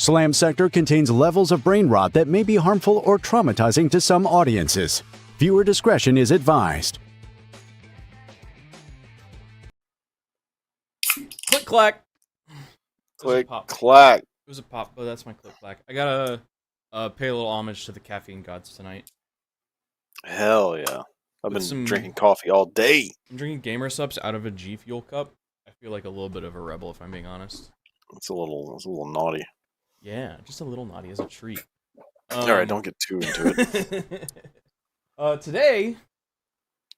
Slam Sector contains levels of brain rot that may be harmful or traumatizing to some audiences. Viewer discretion is advised. Click clack. Click clack. It was a pop, but that's my click clack. I gotta pay a little homage to the caffeine gods tonight. Hell yeah. I've With been drinking coffee all day. I'm drinking Gamer Subs out of a G Fuel cup. I feel like a little bit of a rebel, if I'm being honest. It's a little naughty. Yeah, just a little naughty as a treat. Alright, don't get too into it. Today,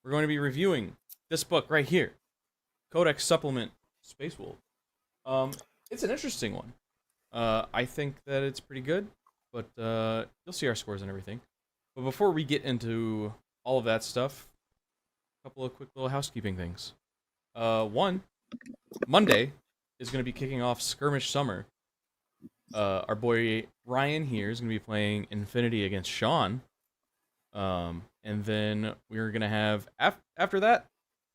we're going to be reviewing this book right here. Codex Supplement Space Wolf. It's an interesting one. I think that it's pretty good, but you'll see our scores and everything. But before we get into all of that stuff, a couple of quick little housekeeping things. One, Monday is going to be kicking off Skirmish Summer. Our boy Ryan here is going to be playing Infinity against Sean. And then we're going to have, after that,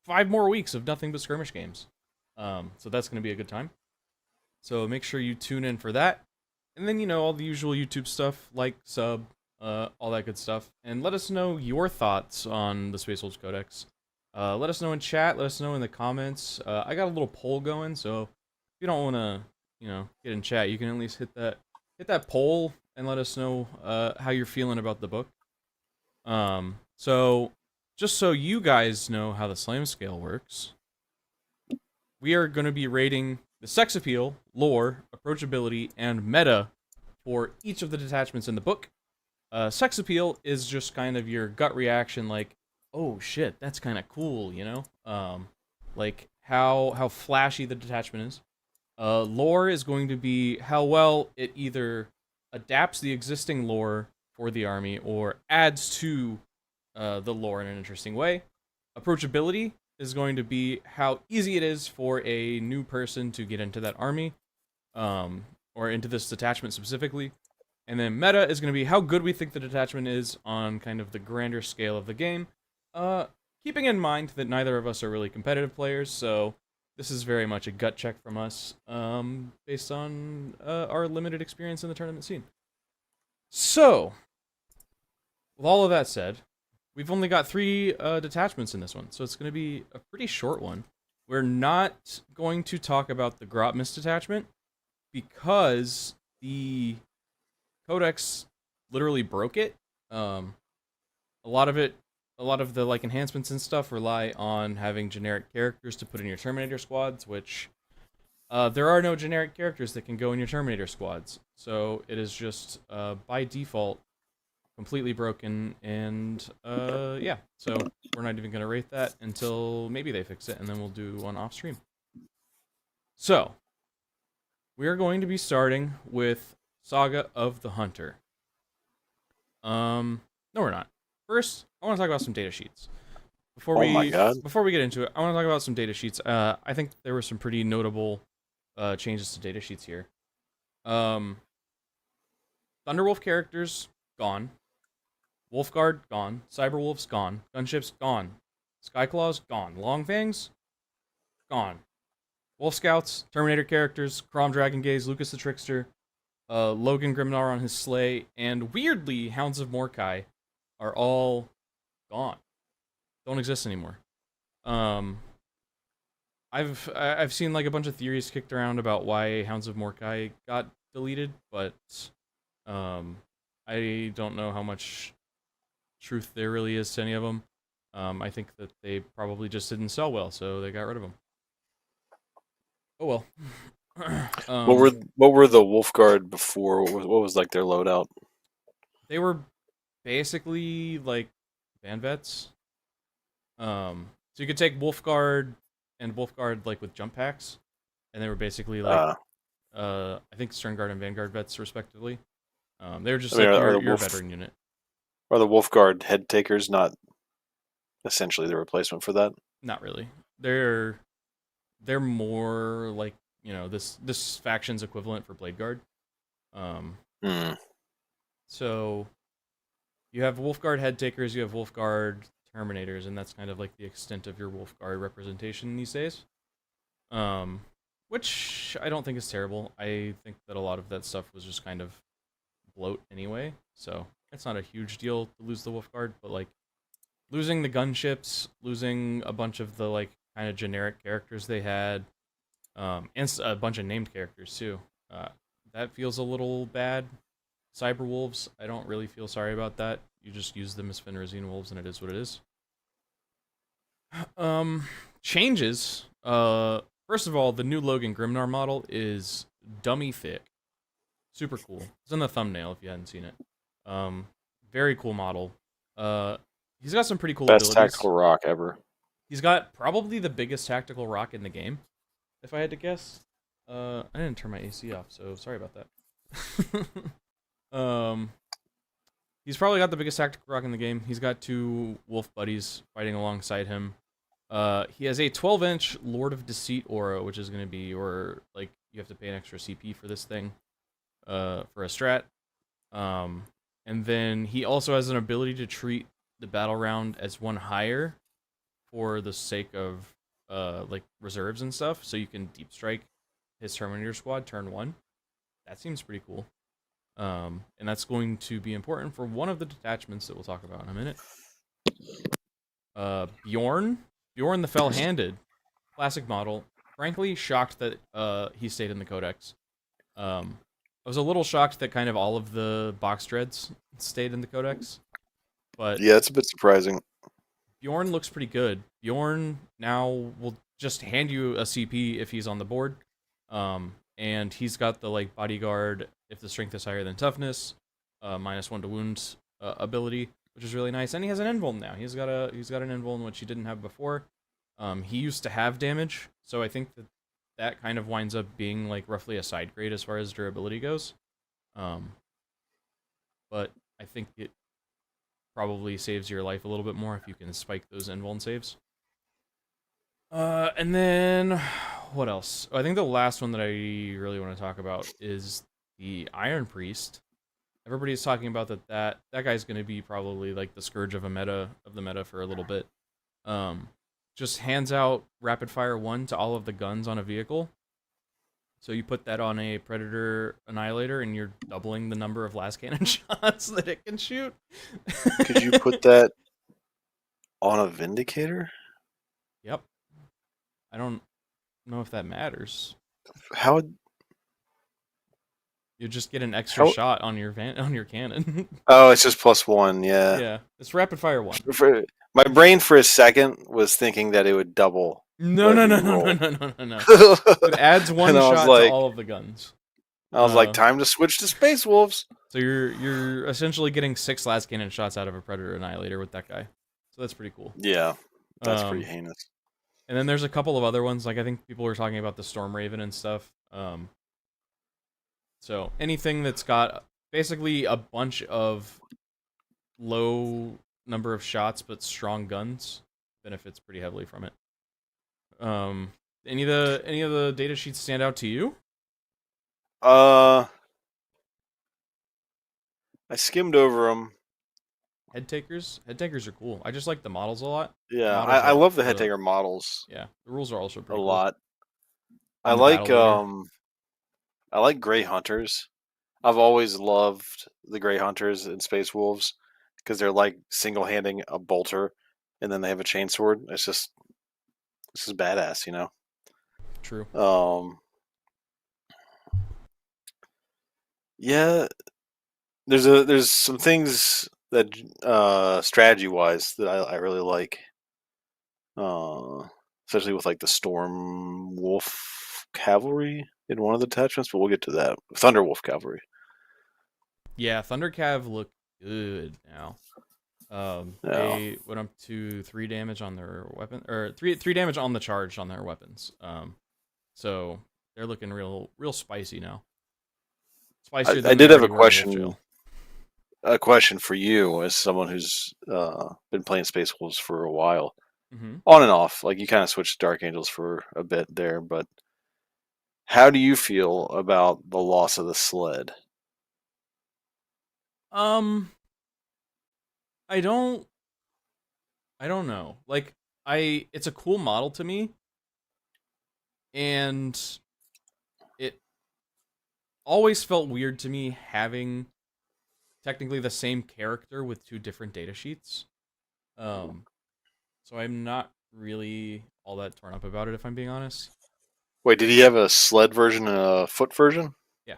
5 more weeks of nothing but skirmish games. So that's going to be a good time. So make sure you tune in for that. And then, you know, all the usual YouTube stuff, like, sub, all that good stuff. And let us know your thoughts on the Space Wolves Codex. Let us know in chat, let us know in the comments. I got a little poll going, so if you don't want to, you know, get in chat, you can at least hit that poll and let us know how you're feeling about the book. So just so you guys know how the slam scale works, we are going to be rating the sex appeal, lore, approachability, and meta for each of the detachments in the book. Sex appeal is just kind of your gut reaction, like, oh shit, that's kind of cool, you know? Like how flashy the detachment is. Lore is going to be how well it either adapts the existing lore for the army or adds to the lore in an interesting way. Approachability is going to be how easy it is for a new person to get into that army, or into this detachment specifically. And then meta is going to be how good we think the detachment is on kind of the grander scale of the game. Keeping in mind that neither of us are really competitive players, so this is very much a gut check from us, based on our limited experience in the tournament scene. So, with all of that said, we've only got 3 detachments in this one, so it's going to be a pretty short one. We're not going to talk about the Grotmis detachment because the Codex literally broke it. A lot of the like enhancements and stuff rely on having generic characters to put in your Terminator squads, which there are no generic characters that can go in your Terminator squads. So it is just by default completely broken, and yeah, so we're not even going to rate that until maybe they fix it, and then we'll do one off stream. So we are going to be starting with Saga of the Hunter. No, we're not. First, I want to talk about some data sheets. Before we get into it, I want to talk about some data sheets. I think there were some pretty notable changes to data sheets here. Thunderwolf characters gone. Wolfguard gone. Cyberwolf's gone. Gunships gone. Skyclaws gone. Longfangs gone. Wolf Scouts, Terminator characters, Crom Dragon Gaze, Lucas the Trickster, Logan Grimnar on his sleigh, and weirdly, Hounds of Mordkai are all gone. Don't exist anymore. I've seen like a bunch of theories kicked around about why Hounds of Mordkai got deleted, but I don't know how much truth there really is to any of them. I think that they probably just didn't sell well, so they got rid of them. Oh well. What were the Wolfguard before? What was like their loadout? They were basically like band vets. So you could take Wolfguard and Wolfguard like with jump packs, and they were basically like I think Sternguard and Vanguard vets respectively. They were just your veteran unit. Are the Wolfguard head takers not essentially the replacement for that? Not really. They're more like, you know, this faction's equivalent for Blade Guard. So you have Wolfguard head takers, you have Wolfguard Terminators, and that's kind of like the extent of your Wolfguard representation these days. which I don't think is terrible. I think that a lot of that stuff was just kind of bloat anyway, so it's not a huge deal to lose the Wolf Guard, but like losing the gunships, losing a bunch of the like kind of generic characters they had, and a bunch of named characters too. That feels a little bad. Cyber wolves, I don't really feel sorry about that. You just use them as Fenrisian wolves, and it is what it is. Changes. First of all, the new Logan Grimnar model is dummy thick, super cool. It's in the thumbnail if you hadn't seen it. Very cool model. He's got some pretty cool Best abilities. tactical rock ever. He's got probably the biggest tactical rock in the game, if I had to guess. I didn't turn my AC off, so sorry about that. He's probably got the biggest tactical rock in the game. He's got 2 wolf buddies fighting alongside him. He has a 12-inch Lord of Deceit aura, which is going to be your, like, you have to pay an extra CP for this thing, for a strat. And then he also has an ability to treat the battle round as 1 higher for the sake of, like, reserves and stuff, so you can deep strike his Terminator squad turn 1. That seems pretty cool. And that's going to be important for one of the detachments that we'll talk about in a minute. Bjorn the Fell-Handed, classic model. Frankly, shocked that he stayed in the codex. I was a little shocked that kind of all of the box dreads stayed in the codex, but yeah, it's a bit surprising. Bjorn looks pretty good. Bjorn now will just hand you a CP if he's on the board. And he's got the like bodyguard if the strength is higher than toughness, -1 to wounds ability, which is really nice. And he has an invuln now. He's got an invuln which he didn't have before. He used to have damage, so I think that kind of winds up being like roughly a side grade as far as durability goes. But I think it probably saves your life a little bit more if you can spike those invuln saves. And then what else? I think the last one that I really want to talk about is the Iron Priest. Everybody's talking about that guy's going to be probably like the scourge of the meta for a little bit. Just hands out rapid fire 1 to all of the guns on a vehicle. So you put that on a Predator Annihilator, and you're doubling the number of last cannon shots that it can shoot. Could you put that on a Vindicator? Yep. I don't know if that matters. How would... You just get an extra shot on your cannon. Oh, it's just +1, yeah. Yeah, it's rapid fire 1. My brain for a second was thinking that it would double. No. It adds 1 shot to all of the guns. I was like, time to switch to Space Wolves. So you're essentially getting 6 last cannon shots out of a Predator Annihilator with that guy. So that's pretty cool. Yeah, that's pretty heinous. And then there's a couple of other ones, like I think people were talking about the Storm Raven and stuff. So anything that's got basically a bunch of low number of shots but strong guns benefits pretty heavily from it. Any of the data sheets stand out to you? I skimmed over them. Head takers are cool. I just like the models a lot. Yeah, I love the head taker models. Yeah, the rules are also pretty a cool. lot. I like Grey Hunters. I've always loved the Grey Hunters in Space Wolves because they're like single-handing a bolter, and then they have a chainsword. It's just badass, you know. True. Yeah, there's some things that strategy-wise that I really like, especially with like the Storm Wolf Cavalry in one of the detachments, but we'll get to that. Thunder Wolf Cavalry. Yeah, Thunder Cav look good now. They went up to 3 damage on their weapon, or 3 damage on the charge on their weapons. So they're looking real spicy now. Spicier than I did have a question. A question for you, as someone who's been playing Space Wolves for a while, on and off. Like you kind of switched to Dark Angels for a bit there, but how do you feel about the loss of the sled? I don't know. Like it's a cool model to me, and always felt weird to me having technically the same character with 2 different data sheets. So I'm not really all that torn up about it, if I'm being honest. Wait, did he have a sled version and a foot version? Yeah.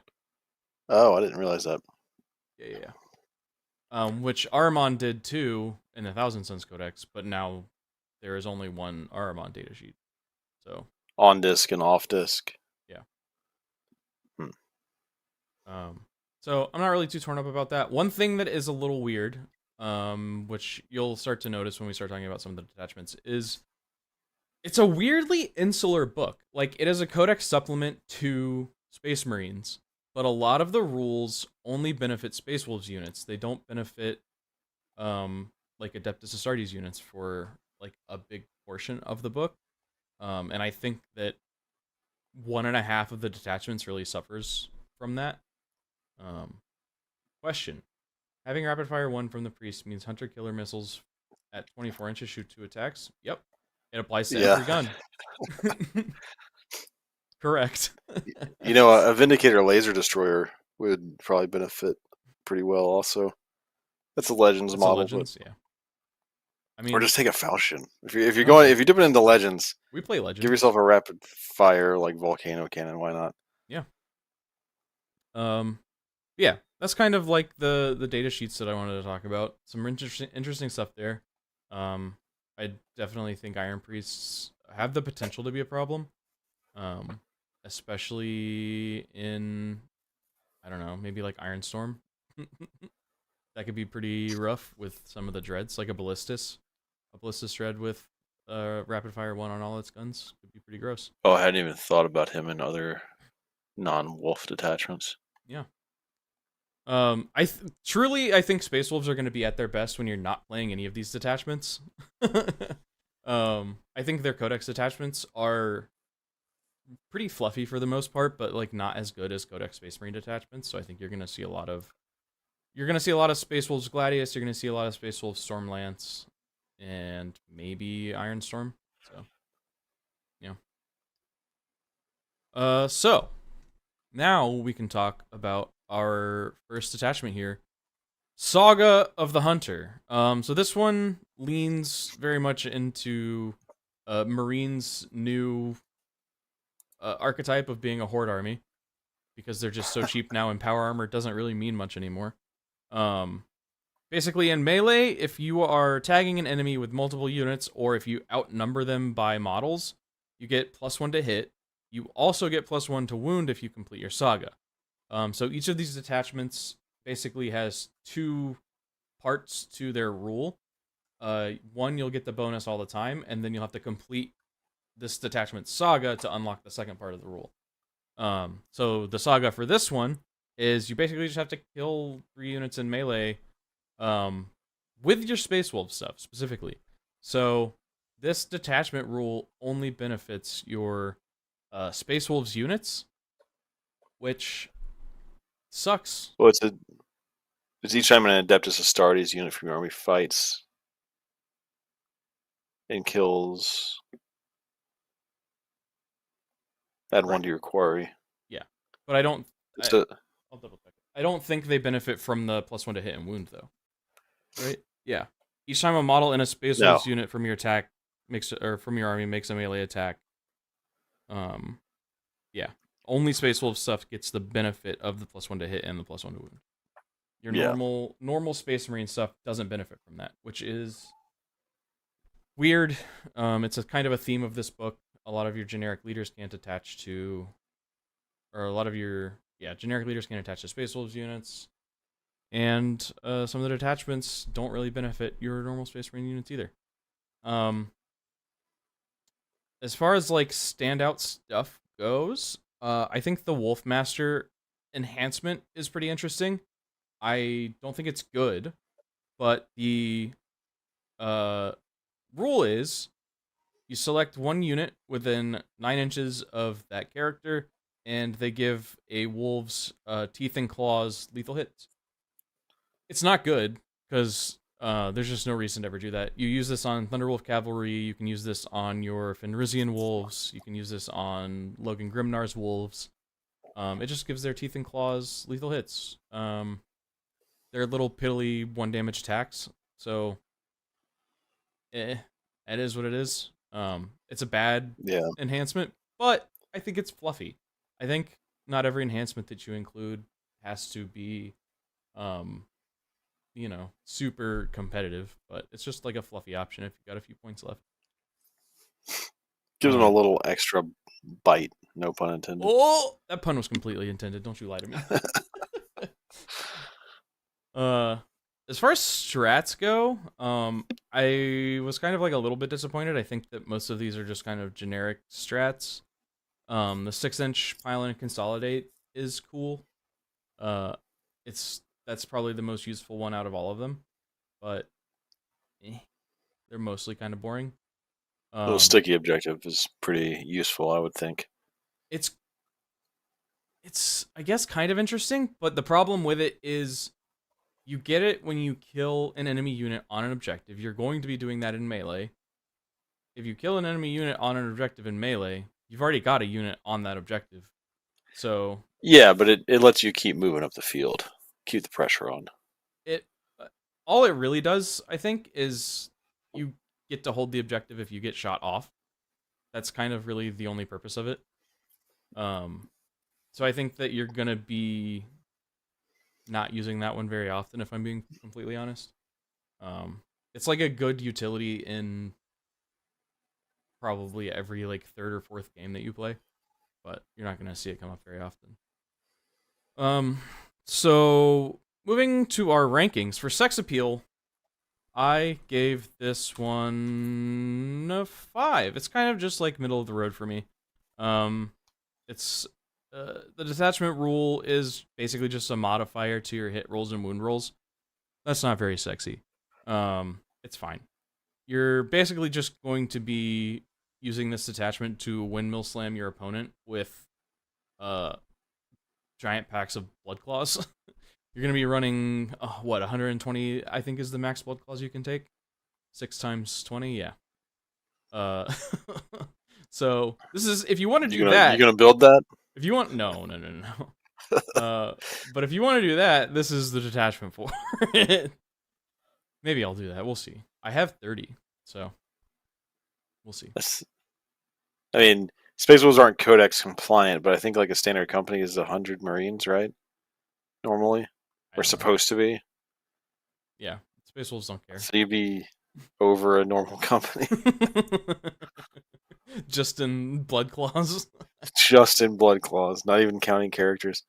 Oh, I didn't realize that. Yeah. Which Aramon did too in the Thousand Suns Codex, but now there is only one Aramon datasheet. So On disk and off disk. yeah. Hmm. So I'm not really too torn up about that. One thing that is a little weird, which you'll start to notice when we start talking about some of the detachments, is it's a weirdly insular book. Like, it is a codex supplement to Space Marines, but a lot of the rules only benefit Space Wolves units. They don't benefit like Adeptus Astartes units for like a big portion of the book. And I think that 1.5 of the detachments really suffers from that. Question. Having rapid fire 1 from the priest means hunter killer missiles at 24 inches shoot 2 attacks. Yep. It applies to every gun. Correct. You know, a Vindicator laser destroyer would probably benefit pretty well also. That's a Legends model. Legends, yeah. I mean, or just take a Falchion. If you're dipping into Legends, we play Legends. Give yourself a rapid fire like volcano cannon. Why not? Yeah. Yeah, that's kind of like the data sheets that I wanted to talk about. Some interesting stuff there. I definitely think Iron Priests have the potential to be a problem. Especially in, I don't know, maybe like Iron Storm. That could be pretty rough with some of the dreads, like a Ballistus. A Ballistus dread with rapid fire 1 on all its guns could be pretty gross. Oh, I hadn't even thought about him in other non-wolf detachments. Yeah. I think Space Wolves are going to be at their best when you're not playing any of these detachments. I think their Codex detachments are pretty fluffy for the most part, but like not as good as Codex Space Marine detachments. So I think you're going to see a lot of Space Wolves Gladius. You're going to see a lot of Space Wolves Stormlance, and maybe Iron Storm. So yeah. So now we can talk about our first detachment here, Saga of the Hunter. So this one leans very much into Marines' new archetype of being a horde army, because they're just so cheap now, and power armor doesn't really mean much anymore. Basically, in melee, if you are tagging an enemy with multiple units, or if you outnumber them by models, you get +1 to hit. You also get +1 to wound if you complete your Saga. So each of these detachments basically has 2 parts to their rule. One, you'll get the bonus all the time, and then you'll have to complete this detachment Saga to unlock the second part of the rule. So the Saga for this one is you basically just have to kill 3 units in melee with your Space Wolf stuff specifically. So this detachment rule only benefits your Space Wolves units, which sucks. Well, it's each time an Adeptus Astartes unit from your army fights and kills. Add 1 to your quarry. Yeah, but I don't. I'll double check. I don't think they benefit from the +1 to hit and wound though. Right? Yeah. Each time a model in a Space Wolves unit from your attack from your army makes a melee attack. Yeah. Only Space Wolf stuff gets the benefit of the +1 to hit and the +1 to wound. Your normal Space Marine stuff doesn't benefit from that, which is weird. It's a kind of a theme of this book. A lot of your generic leaders can't attach to, or a lot of your generic leaders can't attach to Space Wolves units, and some of the detachments don't really benefit your normal Space Marine units either. As far as like standout stuff goes, I think the Wolfmaster enhancement is pretty interesting. I don't think it's good, but the rule is you select 1 unit within 9 inches of that character, and they give a wolf's teeth and claws lethal hits. It's not good, because there's just no reason to ever do that. You use this on Thunderwolf Cavalry, you can use this on your Fenrisian Wolves, you can use this on Logan Grimnar's Wolves. It just gives their teeth and claws lethal hits. They're little piddly 1 damage attacks, so it is what it is. It's a bad enhancement, but I think it's fluffy. I think not every enhancement that you include has to be, super competitive, but it's just like a fluffy option if you got a few points left. Gives them a little extra bite, no pun intended. Oh, that pun was completely intended. Don't you lie to me. As far as strats go, I was kind of like a little bit disappointed. I think that most of these are just kind of generic strats. The 6-inch pile and consolidate is cool. That's probably the most useful one out of all of them, but they're mostly kind of boring. A little sticky objective is pretty useful, I would think. It's I guess kind of interesting, but the problem with it is you get it when you kill an enemy unit on an objective. You're going to be doing that in melee. If you kill an enemy unit on an objective in melee, you've already got a unit on that objective. So yeah, but it lets you keep moving up the field, keep the pressure on. All it really does, I think, is you get to hold the objective if you get shot off. That's kind of really the only purpose of it. So I think that you're gonna be not using that one very often, if I'm being completely honest. It's like a good utility in probably every like third or fourth game that you play, but you're not gonna see it come up very often. So moving to our rankings for sex appeal, I gave this one a 5. It's kind of just like middle of the road for me. It's the detachment rule is basically just a modifier to your hit rolls and wound rolls. That's not very sexy. It's fine. You're basically just going to be using this detachment to windmill slam your opponent with giant packs of blood claws. You're going to be running 120, I think is the max blood claws you can take. 6 times 20, yeah. So this is if you want to do that. You gonna build that? If you want, no. But if you want to do that, this is the detachment for it. Maybe I'll do that. We'll see. I have 30, so we'll see. I mean, Space Wolves aren't codex compliant, but I think like a standard company is 100 Marines, right? Normally, or supposed to be. Yeah, Space Wolves don't care. So you'd be over a normal company. Just in blood claws. Just in blood claws, not even counting characters.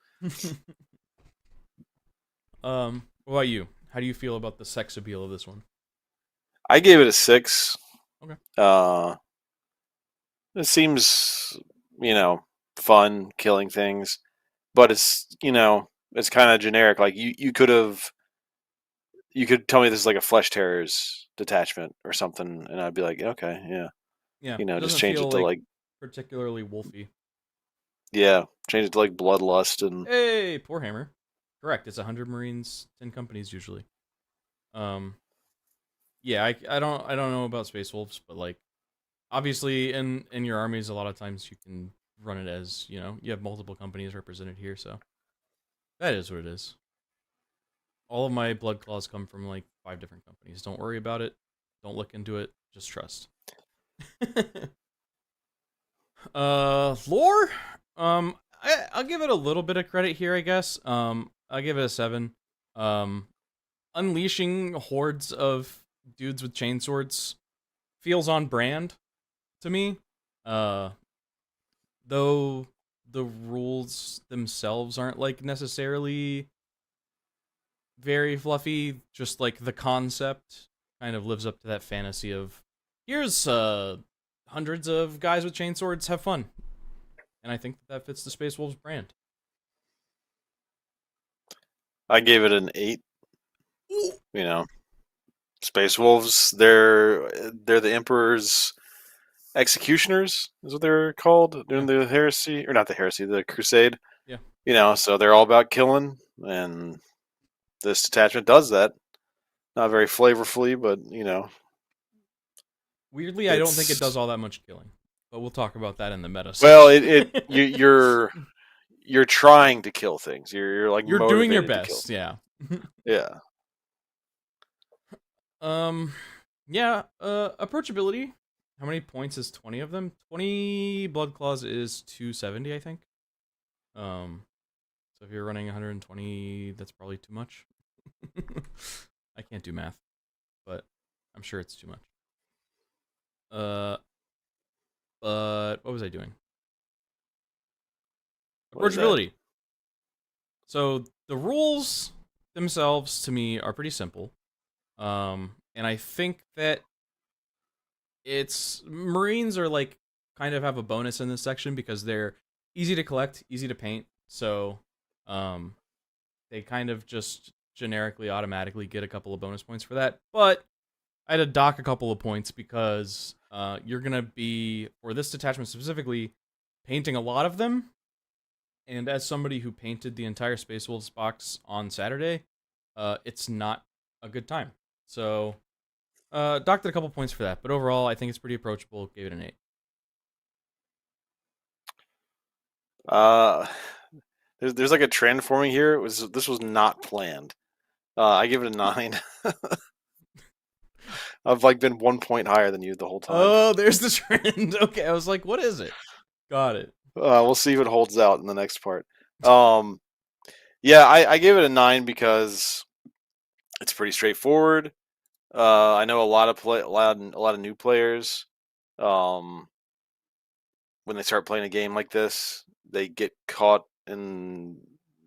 What about you? How do you feel about the sex appeal of this one? I gave it a 6. Okay. It seems, fun killing things, but it's, it's kind of generic. Like you could tell me this is like a Flesh Terrors detachment or something, and I'd be like, okay, yeah. Yeah. Just change it to like particularly wolfy. Yeah, change it to like Bloodlust and. Hey, poor hammer. Correct. It's 100 Marines, 10 companies usually. Yeah, I don't know about Space Wolves, but like obviously in your armies a lot of times you can run it as, you have multiple companies represented here, so that is what it is. All of my blood claws come from like 5 different companies. Don't worry about it. Don't look into it. Just trust. Lore? I'll give it a little bit of credit here, I guess. I'll give it a 7. Unleashing hordes of dudes with chainswords feels on brand to me. Though the rules themselves aren't like necessarily very fluffy, just like the concept kind of lives up to that fantasy of here's hundreds of guys with chainswords, have fun. And I think that fits the Space Wolves brand. I gave it an 8. Space Wolves, they're the Emperor's executioners, is what they're called during the heresy, or not the heresy, the crusade. Yeah. So they're all about killing, and this detachment does that. Not very flavorfully, but Weirdly, I don't think it does all that much killing, but we'll talk about that in the meta. Well, you're trying to kill things. You're like You're doing your motivated to kill best, yeah. Yeah. Yeah, approachability. How many points is 20 of them? 20 blood claws is 270, I think. So if you're running 120, that's probably too much. I can't do math, but I'm sure it's too much. But what was I doing? Approachability. So the rules themselves to me are pretty simple. And I think that Marines are like kind of have a bonus in this section because they're easy to collect, easy to paint. So they kind of just generically automatically get a couple of bonus points for that. But I had to dock a couple of points because you're going to be, for this detachment specifically, painting a lot of them. And as somebody who painted the entire Space Wolves box on Saturday, it's not a good time. So, docked a couple points for that. But overall, I think it's pretty approachable. Gave it an 8. There's like a trend forming here. This was not planned. I give it a 9. I've like been 1 point higher than you the whole time. Oh, there's the trend. Okay, I was like, what is it? Got it. We'll see if it holds out in the next part. Yeah, I gave it a 9 because it's pretty straightforward. I know a lot of new players. When they start playing a game like this, they get caught in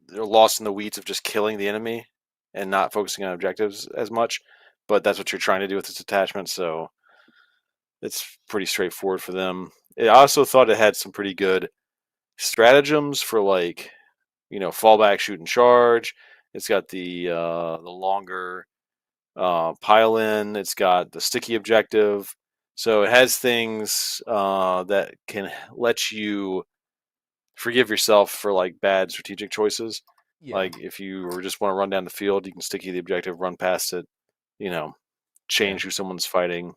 they're lost in the weeds of just killing the enemy and not focusing on objectives as much. But that's what you're trying to do with this detachment, so it's pretty straightforward for them. I also thought it had some pretty good stratagems for like, fallback, shoot, and charge. It's got the longer pile in. It's got the sticky objective. So it has things that can let you forgive yourself for like bad strategic choices. Yeah. Like if you just want to run down the field, you can sticky the objective, run past it, change who someone's fighting,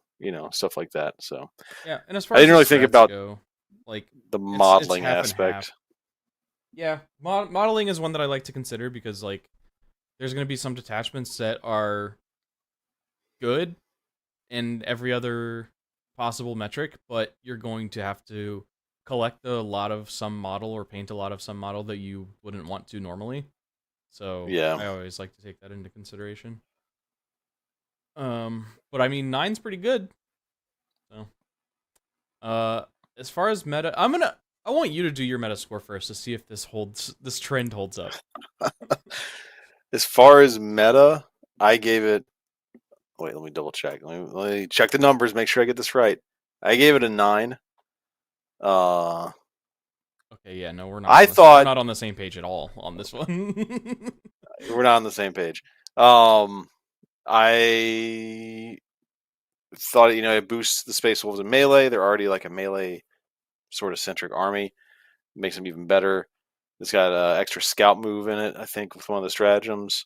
stuff like that. So yeah, and as I far as didn't the really think strats about go, like the it's modeling half and half. aspect. Yeah, modeling is one that I like to consider because like there's going to be some detachments that are good in every other possible metric, but you're going to have to collect a lot of some model or paint a lot of some model that you wouldn't want to normally. So Yeah. I always like to take that into consideration. But I mean, 9's pretty good. So, as far as meta, I want you to do your meta score first to see if this trend holds up. As far as meta, I gave it. Wait, let me double check. Let me check the numbers, make sure I get this right. I gave it a 9. Okay, yeah, no, we're not. We're not on the same page at all on this one. we're not on the same page. I thought it boosts the Space Wolves in melee. They're already like a melee sort of centric army. Makes them even better. It's got an extra scout move in it, I think, with one of the stratagems.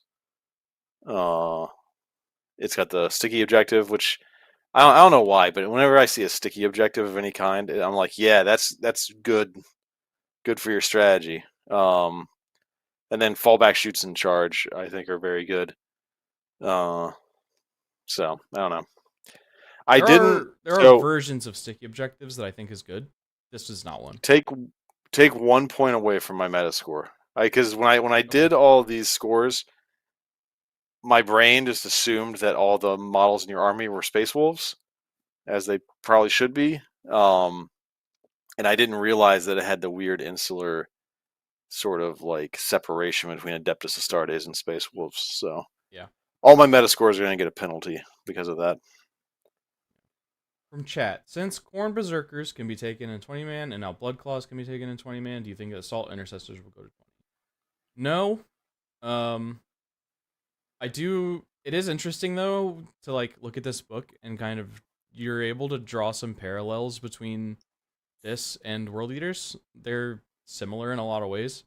It's got the sticky objective, which I don't know why, but whenever I see a sticky objective of any kind, I'm like, yeah, that's good for your strategy. And then fallback, shoots, and charge, I think, are very good. So I don't know. There are versions of sticky objectives that I think is good. This is not one. Take 1 point away from my meta score. Because when I did all of these scores, my brain just assumed that all the models in your army were Space Wolves, as they probably should be. And I didn't realize that it had the weird insular sort of like separation between Adeptus Astartes and Space Wolves. So yeah, all my meta scores are going to get a penalty because of that. From chat, since Khorne Berserkers can be taken in 20-man and now Blood Claws can be taken in 20-man, do you think Assault Intercessors will go to 20? No. I do. It is interesting though to like look at this book and kind of you're able to draw some parallels between this and World Eaters. They're similar in a lot of ways.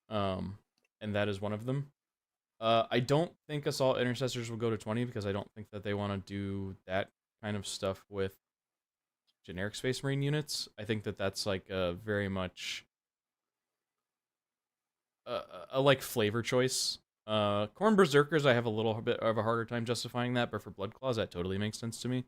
And that is one of them. I don't think Assault Intercessors will go to 20 because I don't think that they want to do that kind of stuff with generic Space Marine units. I think that that's like a very much a like flavor choice. Corn Berserkers, I have a little bit of a harder time justifying that, but for Blood Claws, that totally makes sense to me.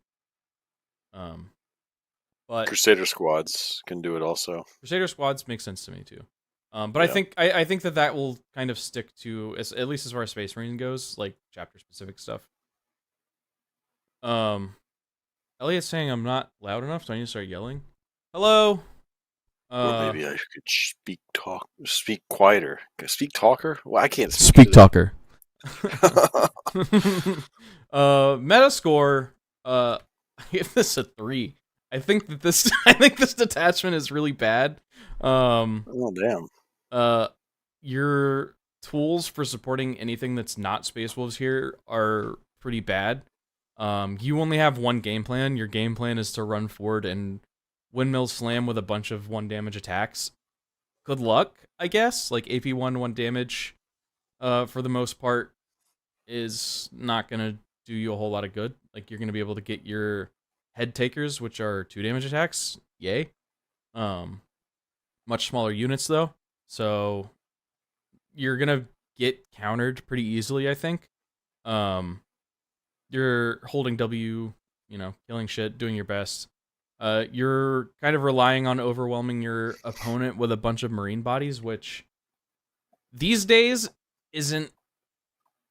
But Crusader squads can do it also. Crusader squads make sense to me too. But Yeah. I think that will kind of stick to at least as far as Space Marine goes, like chapter specific stuff. Elliot's saying I'm not loud enough, so I need to start yelling. Hello. Or maybe I could speak quieter. Speak talker? Well, I can't speak talker. Metascore. I give this a 3. I think this detachment is really bad. Oh damn. Your tools for supporting anything that's not Space Wolves here are pretty bad. You only have one game plan. Your game plan is to run forward and windmill slam with a bunch of 1 damage attacks. Good luck, I guess. Like AP 1 damage, for the most part, is not gonna do you a whole lot of good. Like, you're gonna be able to get your head takers, which are 2 damage attacks. Yay. Much smaller units though, so you're gonna get countered pretty easily, I think. You're holding W, killing shit, doing your best. You're kind of relying on overwhelming your opponent with a bunch of Marine bodies, which these days isn't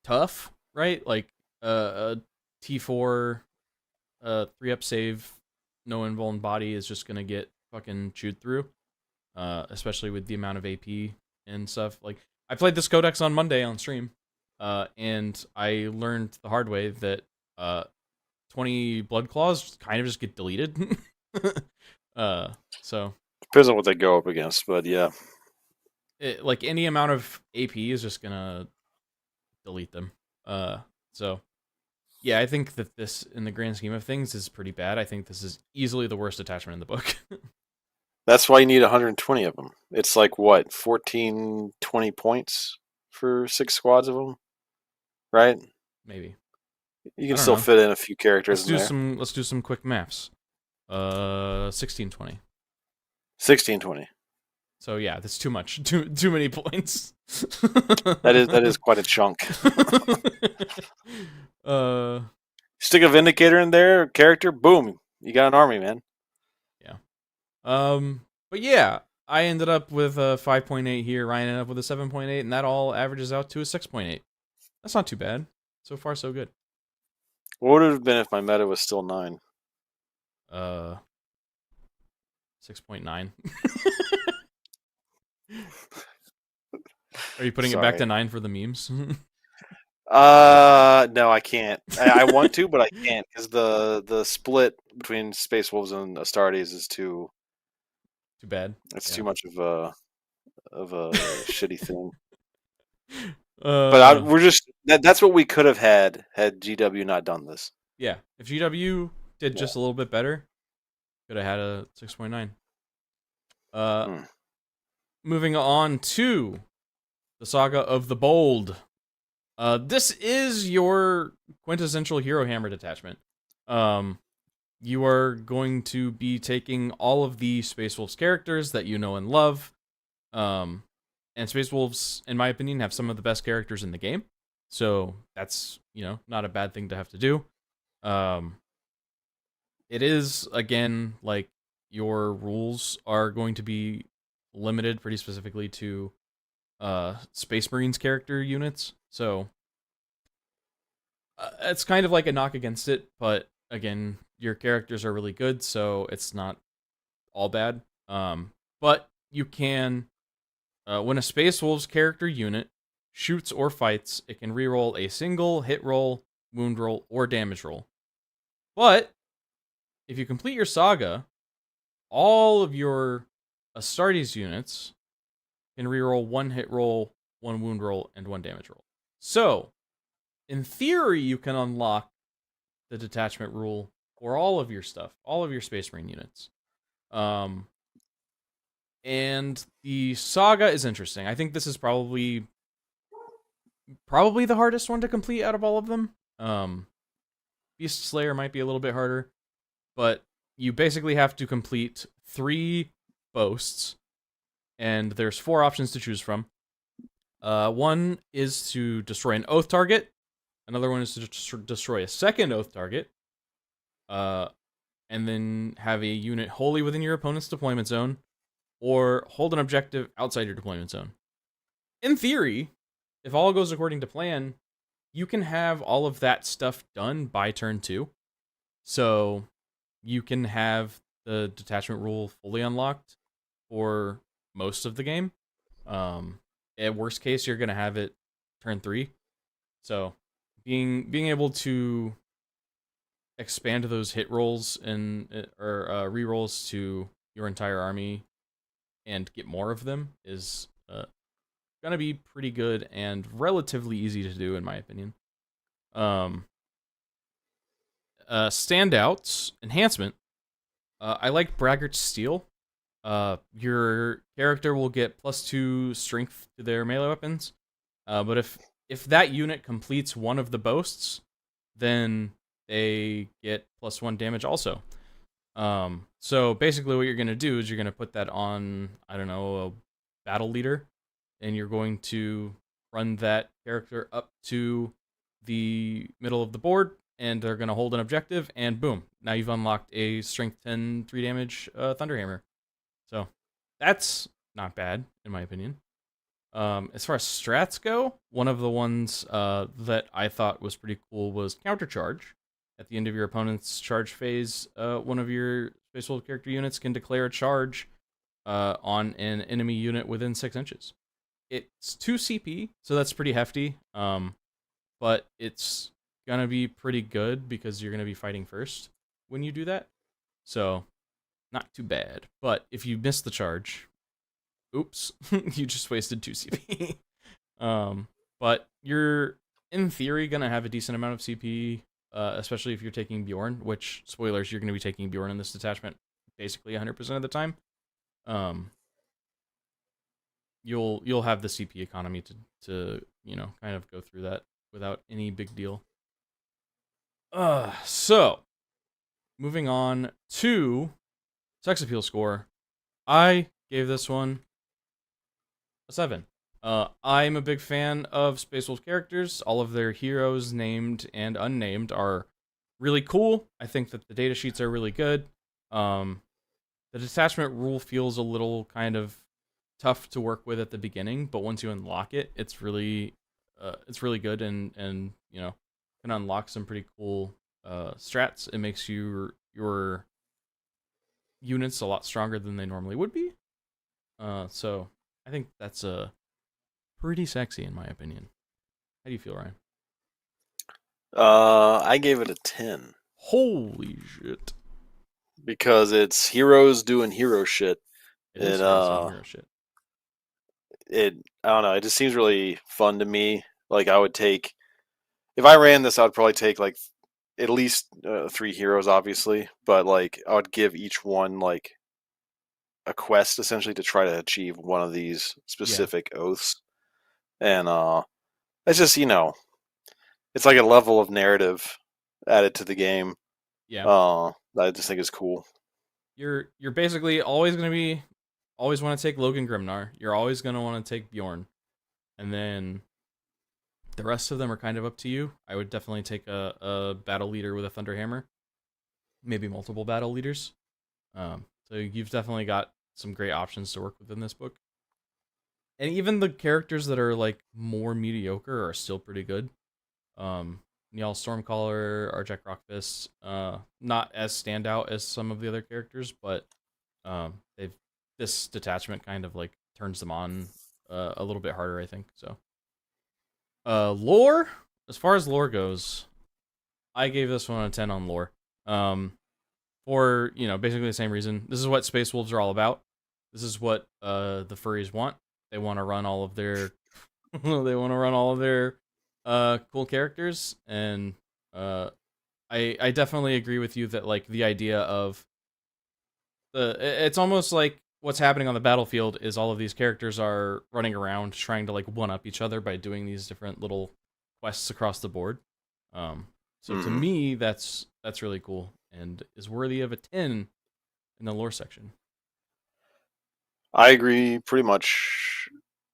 tough, right? Like a T4, 3-up save, no invuln body is just gonna get fucking chewed through, especially with the amount of AP and stuff. Like, I played this codex on Monday on stream, and I learned the hard way that 20 Blood Claws kind of just get deleted. So Depends on what they go up against, but yeah. Like, any amount of AP is just gonna delete them. So yeah, I think that this, in the grand scheme of things, is pretty bad. I think this is easily the worst attachment in the book. That's why you need 120 of them. It's like, what, 14, 20 points for 6 squads of them? Right? Maybe. You can still fit in a few characters in there. Let's do some quick maths. 1620. 1620. So yeah, that's too much. Too many points. That is quite a chunk. Stick a Vindicator in there, character, boom, you got an army, man. Yeah. But yeah, I ended up with a 5.8 here. Ryan ended up with a 7.8, and that all averages out to a 6.8. That's not too bad. So far, so good. What would it have been if my meta was still 9? 6.9. Are you putting it back to 9 for the memes? No, I can't. I want to, but I can't, because the split between Space Wolves and Astartes is too bad. It's too much of a shitty thing. But we're just that's what we could have had GW not done this. Yeah, if GW did just a little bit better, could have had a 6.9. Moving on to the Saga of the Bold. This is your quintessential Hero Hammer detachment. You are going to be taking all of the Space Wolves characters that you know and love. And Space Wolves, in my opinion, have some of the best characters in the game. So that's, not a bad thing to have to do. It is, again, like, your rules are going to be limited pretty specifically to Space Marines character units. So it's kind of like a knock against it, but again, your characters are really good, so it's not all bad. But you can, when a Space Wolves character unit shoots or fights, it can reroll a single hit roll, wound roll, or damage roll. But if you complete your saga, all of your Astartes units can reroll 1 hit roll, 1 wound roll, and 1 damage roll. So, in theory, you can unlock the detachment rule for all of your stuff, all of your Space Marine units. And the saga is interesting. I think this is probably the hardest one to complete out of all of them. Beast Slayer might be a little bit harder, but you basically have to complete 3 boasts, and there's 4 options to choose from. One is to destroy an oath target. Another one is to destroy a second oath target. And then have a unit wholly within your opponent's deployment zone, or hold an objective outside your deployment zone. In theory, if all goes according to plan, you can have all of that stuff done by turn 2. So you can have the detachment rule fully unlocked for most of the game. At worst case, you're going to have it turn 3. So being able to expand those hit rolls or re-rolls to your entire army and get more of them is going to be pretty good and relatively easy to do, in my opinion. Standouts, enhancement. I like Braggart's Steel. Your character will get +2 strength to their melee weapons. But if that unit completes one of the boasts, then they get +1 damage also. So basically what you're going to do is you're going to put that on, I don't know, a battle leader, and you're going to run that character up to the middle of the board, and they're going to hold an objective, and boom, now you've unlocked a strength 10 3 damage Thunderhammer. So that's not bad, in my opinion. As far as strats go, one of the ones that I thought was pretty cool was Countercharge. At the end of your opponent's charge phase, one of your Space Wolf character units can declare a charge on an enemy unit within 6 inches. It's 2 CP, so that's pretty hefty, but it's going to be pretty good because you're going to be fighting first when you do that. So, not too bad. But if you miss the charge, oops, you just wasted 2 CP. But you're, in theory, going to have a decent amount of CP, especially if you're taking Bjorn, which, spoilers, you're going to be taking Bjorn in this detachment basically 100% of the time. You'll have the CP economy to kind of go through that without any big deal. So moving on to sex appeal score, I gave this one a 7. I'm a big fan of Space Wolf characters. All of their heroes, named and unnamed, are really cool. I think that the data sheets are really good. The detachment rule feels a little kind of tough to work with at the beginning, but once you unlock it, it's really good, and can unlock some pretty cool strats. It makes your units a lot stronger than they normally would be. So I think that's pretty sexy in my opinion. How do you feel, Ryan? I gave it a 10. Holy shit! Because it's heroes doing hero shit. It is hero shit. I don't know. It just seems really fun to me. Like I would take, if I ran this, I would probably take like at least 3 heroes, obviously, but like I would give each one like a quest essentially to try to achieve one of these specific oaths, and it's just it's like a level of narrative added to the game. Yeah. I just think is cool. You're basically always want to take Logan Grimnar. You're always gonna want to take Bjorn, and then the rest of them are kind of up to you. I would definitely take a battle leader with a Thunderhammer, maybe multiple battle leaders. So you've definitely got some great options to work with in this book. And even the characters that are like more mediocre are still pretty good. Niall Stormcaller, Arjack Rockfist, not as standout as some of the other characters, but this detachment kind of like turns them on a little bit harder, I think. So lore, as far as lore goes, I gave this one a 10 on lore. For basically the same reason. This is what Space Wolves are all about. This is what the furries want. They want to run all of their cool characters, and I definitely agree with you that like the idea of it's almost like what's happening on the battlefield is all of these characters are running around trying to like one up each other by doing these different little quests across the board. So to me, that's really cool and is worthy of a 10 in the lore section. I agree pretty much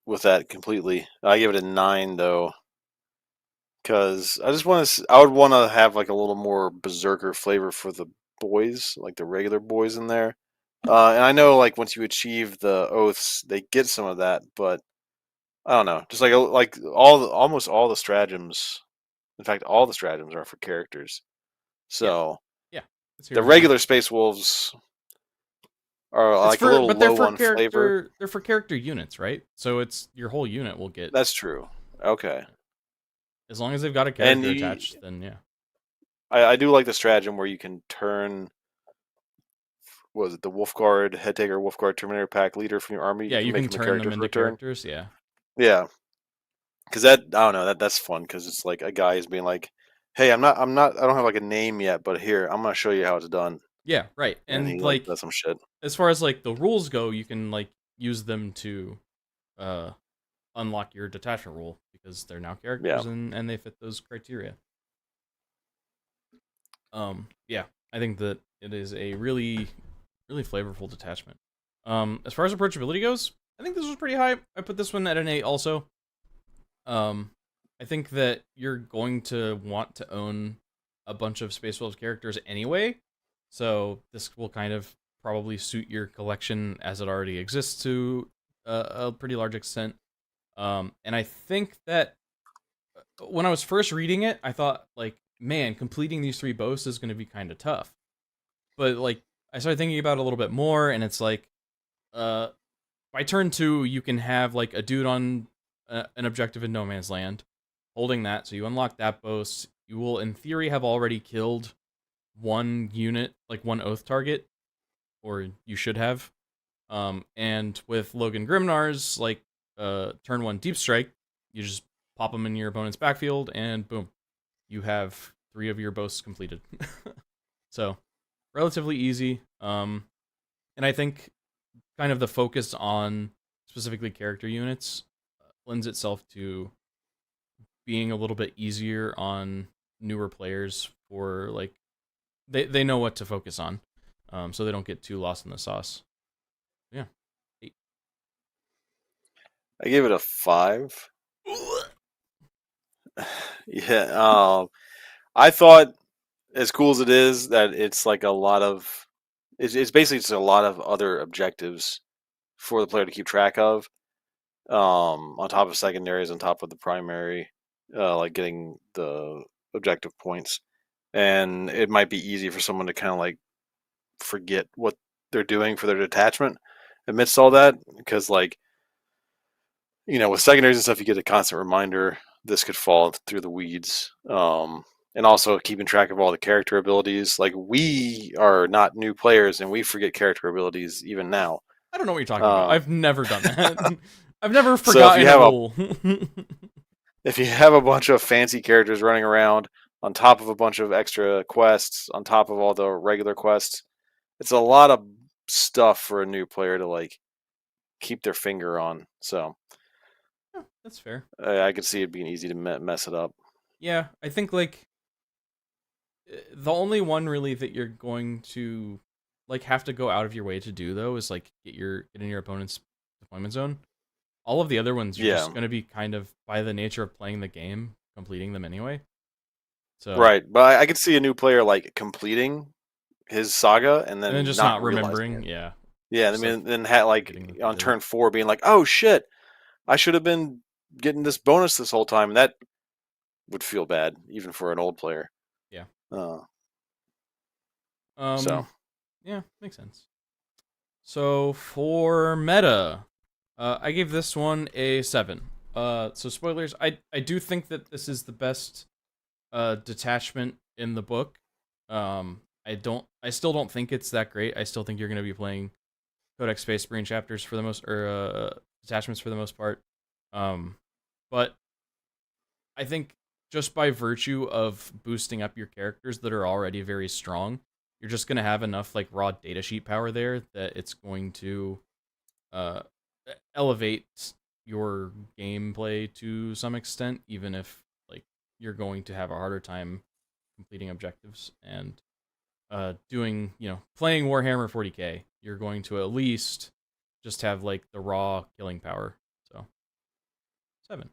with that completely. I give it a 9 though, because I just want to. I would want to have like a little more berserker flavor for the boys, like the regular boys in there. And I know like once you achieve the oaths, they get some of that, but I don't know. Just like almost all the stratagems. In fact, all the stratagems are for characters. Yeah, So yeah. the Here's regular Space Wolves are like a little but they're low for on flavor. character. They're for character units, right? So it's your whole unit will get. That's true. Okay. As long as they've got a And character attached, then yeah. I do like the stratagem where you can turn, was it the Wolf Guard, Head Taker, Wolf Guard, Terminator Pack leader from your army? Yeah, You can you make can him a turn character them for into a turn. characters. Yeah. Yeah, because that I don't know that's fun because it's like a guy is being like, "Hey, I don't have like a name yet, but here I'm gonna show you how it's done," Yeah, right. and And he like like does some shit. as far as like the rules go, you can like use them to uh unlock your detachment rule because they're now Yeah, characters and they fit those criteria. Yeah, I think that it is a really flavorful detachment. As far as approachability goes, I think this was pretty high. I put this one at an 8 also. Um, I think that you're going to want to own a bunch of Space Wolves characters anyway, so this will kind of probably suit your collection as it already exists to a pretty large extent. And I think that when I was first reading it, I thought like, man, completing these 3 boasts is going to be kind of tough. But like, I started thinking about it a little bit more, and it's like, by turn 2, you can have like a dude on an objective in no man's land, holding that. So you unlock that boast. You will, in theory, have already killed one unit, like one oath target, or you should have. And with Logan Grimnar's like turn 1 deep strike, you just pop them in your opponent's backfield, and boom, you have 3 of your boasts completed. So relatively easy. And I think kind of the focus on specifically character units lends itself to being a little bit easier on newer players for like they know what to focus on, so they don't get too lost in the sauce. Yeah, 8. I gave it a 5. Yeah, I thought as cool as it is that it's like a lot of it's basically just a lot of other objectives for the player to keep track of. On top of secondaries, on top of the primary, like getting the objective points. And it might be easy for someone to kind of like forget what they're doing for their detachment amidst all that. Because, like, with secondaries and stuff, you get a constant reminder this could fall through the weeds. And also keeping track of all the character abilities. Like, we are not new players and we forget character abilities even now. I don't know what you're talking about. I've never done that. I've never So forgotten a rule. if you have a bunch of fancy characters running around on top of a bunch of extra quests, on top of all the regular quests, it's a lot of stuff for a new player to like keep their finger on. So Yeah, that's fair. I could see it being easy to mess it up. Yeah, I think like the only one really that you're going to like have to go out of your way to do though is like get in your opponent's deployment zone. All of the other ones you're Yeah, just going to be kind of by the nature of playing the game completing them anyway. So right. But I could see a new player like completing his saga and and then then just not not realizing remembering, it. yeah, Yeah, I just like mean, then had like getting the on failure. turn 4 being like, oh shit, I should have been getting this bonus this whole time. And that would feel bad even for an old player. Yeah. Uh, Um so yeah, makes sense. So for meta, I gave this one a 7. So spoilers, I do think that this is the best detachment in the book. I still don't think it's that great. I still think you're going to be playing Codex Space Marine chapters for the most, or detachments for the most part. But I think just by virtue of boosting up your characters that are already very strong, you're just going to have enough like raw data sheet power there that it's going to uh, elevate your gameplay to some extent, even if like you're going to have a harder time completing objectives and doing, playing Warhammer 40k. You're going to at least just have like the raw killing power. So 7.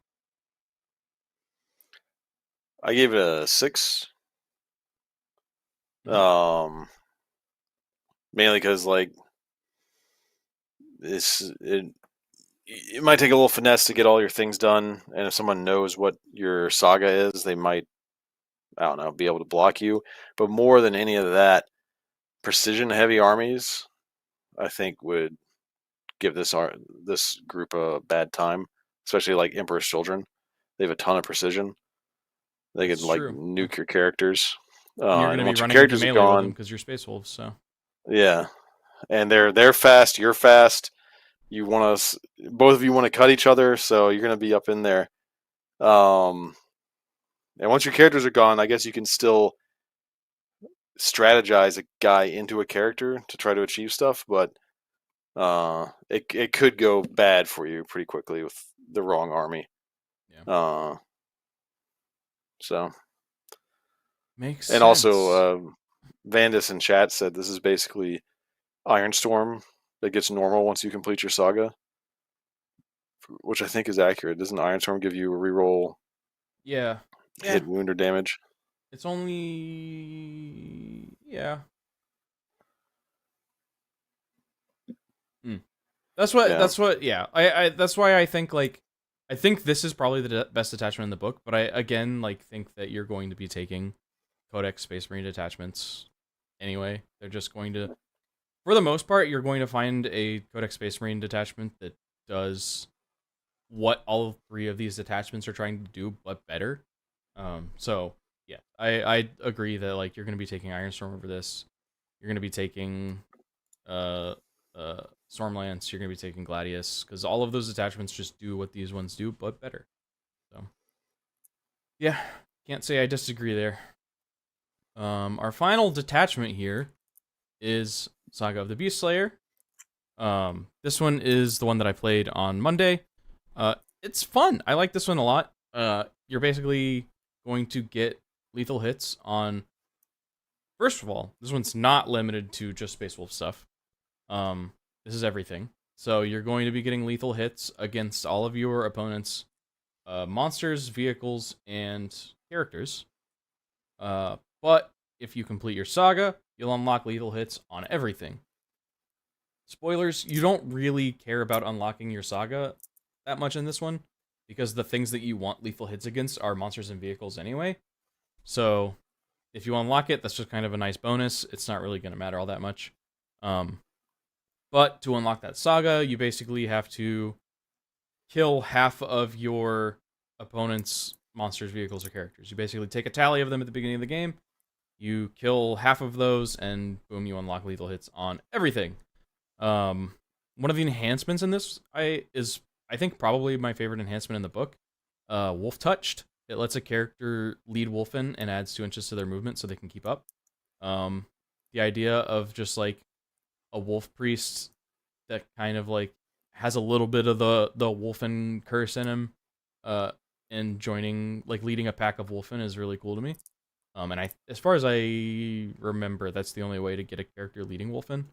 I gave it a 6. Mm-hmm. Mainly because like it might take a little finesse to get all your things done, and if someone knows what your saga is, they might, I don't know, be able to block you. But more than any of that, precision heavy armies, I think, would give this group a bad time, especially like Emperor's Children. They have a ton of precision. They could It's like true. nuke your characters, And you're going and to be once your running into characters are melee with them gone, because you're Space Wolves, so. yeah, and they're fast. You're fast. You want to, both of you want to cut each other, so you're going to be up in there. And once your characters are gone, I guess you can still strategize a guy into a character to try to achieve stuff, but it could go bad for you pretty quickly with the wrong army. Yeah. So. Makes And sense. also, Vandus in chat said this is basically Ironstorm that gets normal once you complete your saga, which I think is accurate. Doesn't Ironstorm give you a reroll Yeah. hit, wound, or damage? It's only. Yeah. That's what. Yeah. That's what. Yeah. That's why I think like. I think this is probably the best detachment in the book, but I again like think that you're going to be taking Codex Space Marine detachments anyway. They're just going to, for the most part, you're going to find a Codex Space Marine detachment that does what all 3 of these detachments are trying to do, but better. So yeah, I agree that like you're going to be taking Ironstorm over this. You're going to be taking uh Stormlance. You're going to be taking Gladius because all of those attachments just do what these ones do, but better. So yeah, can't say I disagree there. Our final detachment here is Saga of the Beast Slayer. This one is the one that I played on Monday. It's fun. I like this one a lot. You're basically going to get lethal hits on. First of all, this one's not limited to just Space Wolf stuff. This is everything. So you're going to be getting lethal hits against all of your opponents' monsters, vehicles, and characters. But if you complete your saga, you'll unlock lethal hits on everything. Spoilers, you don't really care about unlocking your saga that much in this one, because the things that you want lethal hits against are monsters and vehicles anyway. So if you unlock it, that's just kind of a nice bonus. It's not really going to matter all that much. But to unlock that saga, you basically have to kill half of your opponent's monsters, vehicles, or characters. You basically take a tally of them at the beginning of the game. You kill half of those, and boom, you unlock lethal hits on everything. One of the enhancements in this I think probably my favorite enhancement in the book. Wolf Touched. It lets a character lead Wolfen and adds 2 inches to their movement so they can keep up. The idea of just like a wolf priest that kind of like has a little bit of the Wolfen curse in him, and joining like leading a pack of Wolfen is really cool to me. And as far as I remember, that's the only way to get a character leading Wolfen.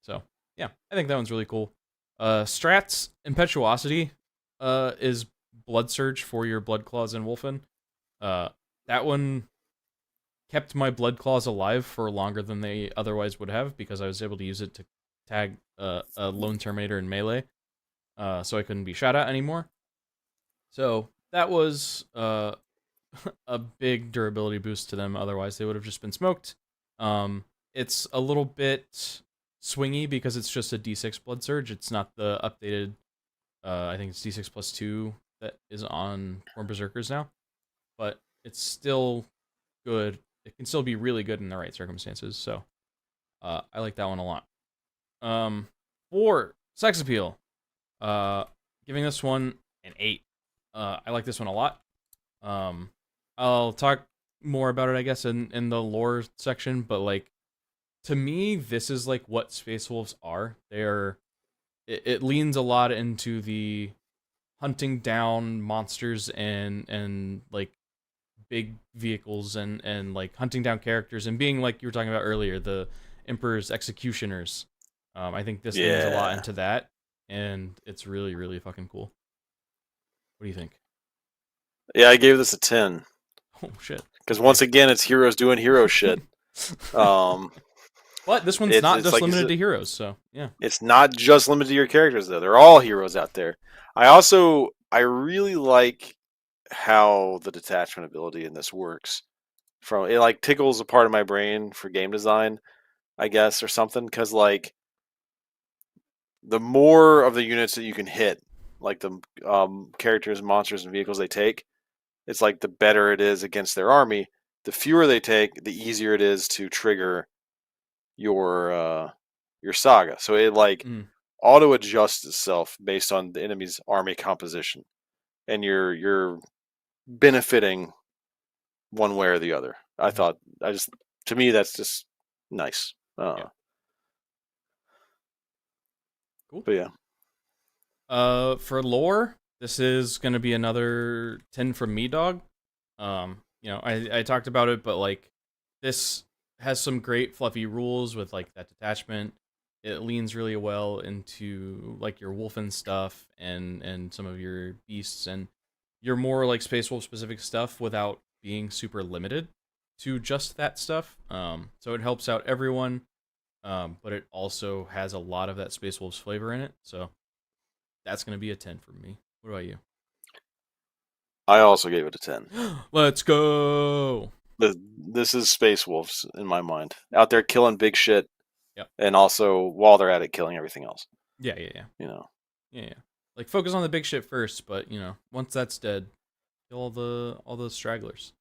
So yeah, I think that one's really cool. Strats Impetuosity is Blood Surge for your Blood Claws and Wolfen. That one kept my Blood Claws alive for longer than they otherwise would have because I was able to use it to tag a Lone Terminator in melee, so I couldn't be shot at anymore. So that was a big durability boost to them. Otherwise, they would have just been smoked. It's a little bit swingy because it's just a D6 Blood Surge. It's not the updated, I think it's D6 plus 2 that is on Form Berserkers now. But it's still good. It can still be really good in the right circumstances. So I like that one a lot. For Sex Appeal, giving this one an 8. I like this one a lot. I'll talk more about it, I guess, in the lore section, but like, to me, this is like what Space Wolves are. It leans a lot into the hunting down monsters and like big vehicles and like hunting down characters and being like you were talking about earlier, the Emperor's executioners. I think this leans a lot into that, and it's really, really fucking cool. What do you think? Yeah, I gave this a 10. Oh shit! Because once again, it's heroes doing hero shit. But this one's not It's just like limited to heroes, so yeah. it's not just limited to your characters though. They're all heroes out there. I really like how the detachment ability in this works. From it like tickles a part of my brain for game design, I guess, or something. Because like the more of the units that you can hit, like the characters, monsters, and vehicles they take, it's like the better it is against their army. The fewer they take, the easier it is to trigger your saga. So it like auto adjusts itself based on the enemy's army composition, and you're benefiting one way or the other. To me that's just nice. Yeah. Cool. But yeah. For lore, this is gonna be another 10 from me, dog. I talked about it, but like this has some great fluffy rules with like that detachment. It leans really well into like your wolfen stuff and some of your beasts and your more like Space Wolf specific stuff without being super limited to just that stuff. So it helps out everyone, but it also has a lot of that Space Wolves flavor in it. So that's gonna be a 10 from me. What about you? I also gave it a 10. Let's go. This is Space Wolves in my mind. Out there killing big shit. Yep. And also while they're at it killing everything else. Yeah. You know. Yeah. Like focus on the big shit first, but once that's dead, kill all the stragglers.